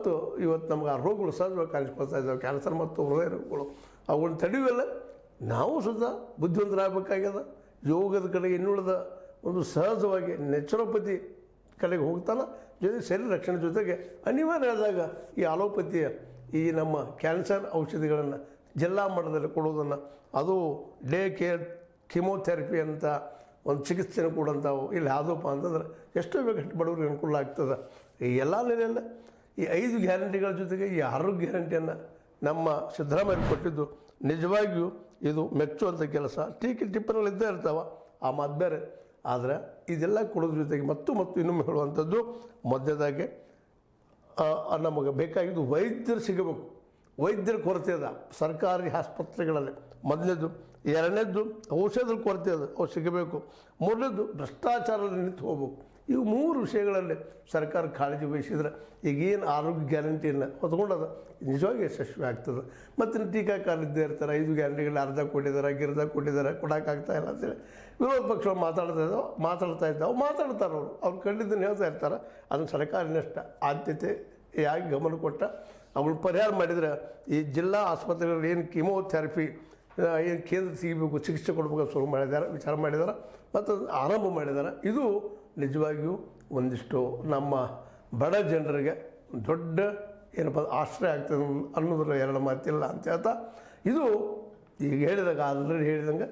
ಮತ್ತು ಇವತ್ತು ನಮ್ಗೆ ಆ ರೋಗಗಳು ಸಹಜವಾಗಿ ಕಾಣಿಸ್ಕೊಳ್ತಾ ಇದ್ದಾವೆ. ಕ್ಯಾನ್ಸರ್ ಮತ್ತು ಹೃದಯ ರೋಗಗಳು ಅವುಗಳನ್ನ ತಡೆಯುವಲ್ಲ. ನಾವು ಸುದ್ದ ಬುದ್ಧಿವಂತರಾಗಬೇಕಾಗ್ಯದ. ಯೋಗದ ಕಡೆಗೆ ಇನ್ನುಳಿದ ಒಂದು ಸಹಜವಾಗಿ ನ್ಯಾಚುರೋಪತಿ ಕಡೆಗೆ ಹೋಗ್ತಾನೆ. ಜೊತೆಗೆ ಶರೀರ ರಕ್ಷಣೆ ಜೊತೆಗೆ ಅನಿವಾರ್ಯ ಆದಾಗ ಈ ಅಲೋಪತಿಯ ಈ ನಮ್ಮ ಕ್ಯಾನ್ಸರ್ ಔಷಧಿಗಳನ್ನು ಜಿಲ್ಲಾ ಮಟ್ಟದಲ್ಲಿ ಕೊಡೋದನ್ನು, ಅದು ಡೇ ಕೇರ್ ಕಿಮೋಥೆರಪಿ ಅಂತ ಒಂದು ಚಿಕಿತ್ಸೆನ ಕೊಡೋಂಥವು ಇಲ್ಲಿ ಯಾವುದಪ್ಪ ಅಂತಂದ್ರೆ ಎಷ್ಟೋ ಬೇಗ ಬಡವರಿಗೆ ಅನುಕೂಲ ಆಗ್ತದೆ. ಈ ಎಲ್ಲ ನೆಲೆಯಲ್ಲ ಈ 5 ಗ್ಯಾರಂಟಿಗಳ ಜೊತೆಗೆ ಈ ಆರೋಗ್ಯ ಗ್ಯಾರಂಟಿಯನ್ನು ನಮ್ಮ ಸಿದ್ದರಾಮಯ್ಯ ಕೊಟ್ಟಿದ್ದು ನಿಜವಾಗಿಯೂ ಇದು ಮೆಚ್ಚುವಂಥ ಕೆಲಸ. ಟಿಪ್ಪಣಿಗಳು ಇದ್ದೇ ಇರ್ತಾವೆ, ಆ ಮಾತು ಬೇರೆ. ಆದರೆ ಇದೆಲ್ಲ ಕೊಡೋದ್ರ ಜೊತೆಗೆ ಮತ್ತು ಇನ್ನೊಮ್ಮೆ ಹೇಳುವಂಥದ್ದು, ಮೊದಲನೇದಾಗಿ ನಮಗೆ ಬೇಕಾಗಿದ್ದು ವೈದ್ಯರು ಸಿಗಬೇಕು. ವೈದ್ಯರ ಕೊರತೆ ಅದ ಸರ್ಕಾರಿ ಆಸ್ಪತ್ರೆಗಳಲ್ಲಿ, ಮೊದಲನೇದು. ಎರಡನೇದ್ದು ಔಷಧದ ಕೊರತೆ ಅದ, ಅವು ಸಿಗಬೇಕು. ಮೂರನೇದು ಭ್ರಷ್ಟಾಚಾರದಲ್ಲಿ ನಿಂತು ಹೋಗ್ಬೇಕು. ಇವು 3 ವಿಷಯಗಳಲ್ಲಿ ಸರ್ಕಾರ ಕಾಳಜಿ ವಹಿಸಿದ್ರೆ ಈಗೇನು ಆರೋಗ್ಯ ಗ್ಯಾರಂಟಿಯನ್ನು ಹೊತ್ಕೊಂಡದ ನಿಜವಾಗಿ ಯಶಸ್ವಿ ಆಗ್ತದೆ. ಮತ್ತು ಟೀಕಾಕಾರರಿದ್ದೇ ಇರ್ತಾರೆ, 5 ಗ್ಯಾರಂಟಿಗಳು ಅರ್ಧ ಕೊಟ್ಟಿದ್ದಾರೆ, ಗಿರ್ಧ ಕೊಟ್ಟಿದ್ದಾರೆ, ಕೊಡೋಕ್ಕಾಗ್ತಾ ಇಲ್ಲ ಅಂತೇಳಿ ವಿರೋಧ ಪಕ್ಷಗಳು ಮಾತಾಡ್ತಾರೆ. ಅವ್ರು ಕಂಡಿದ್ದನ್ನು ಹೇಳ್ತಾ ಇರ್ತಾರೆ. ಅದನ್ನು ಸರ್ಕಾರ ಇನ್ನಷ್ಟು ಆದ್ಯತೆಯಾಗಿ ಗಮನ ಕೊಟ್ಟ ಅವ್ರು ಪರಿಹಾರ ಮಾಡಿದರೆ ಈ ಜಿಲ್ಲಾ ಆಸ್ಪತ್ರೆಗಳಲ್ಲಿ ಏನು ಕಿಮೋಥೆರಪಿ ಏನು ಕೇಂದ್ರ ಸಿಗಬೇಕು, ಚಿಕಿತ್ಸೆ ಕೊಡಬೇಕು ವಿಚಾರ ಮಾಡಿದ್ದಾರೆ ಮತ್ತು ಆರಂಭ ಮಾಡಿದ್ದಾರೆ. ಇದು ನಿಜವಾಗಿಯೂ ಒಂದಿಷ್ಟು ನಮ್ಮ ಬಡ ಜನರಿಗೆ ದೊಡ್ಡ ಏನಪ್ಪ ಆಶ್ರಯ ಆಗ್ತದೆ ಅನ್ನೋದ್ರ 2 ಮಾತಿಲ್ಲ ಅಂತ ಹೇಳ್ತಾ, ಇದು ಈಗ ಆಲ್ರೆಡಿ ಹೇಳಿದಂಗೆ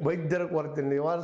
ವೈದ್ಯರ ಕೊರತೆ ನಿವಾರಿಸ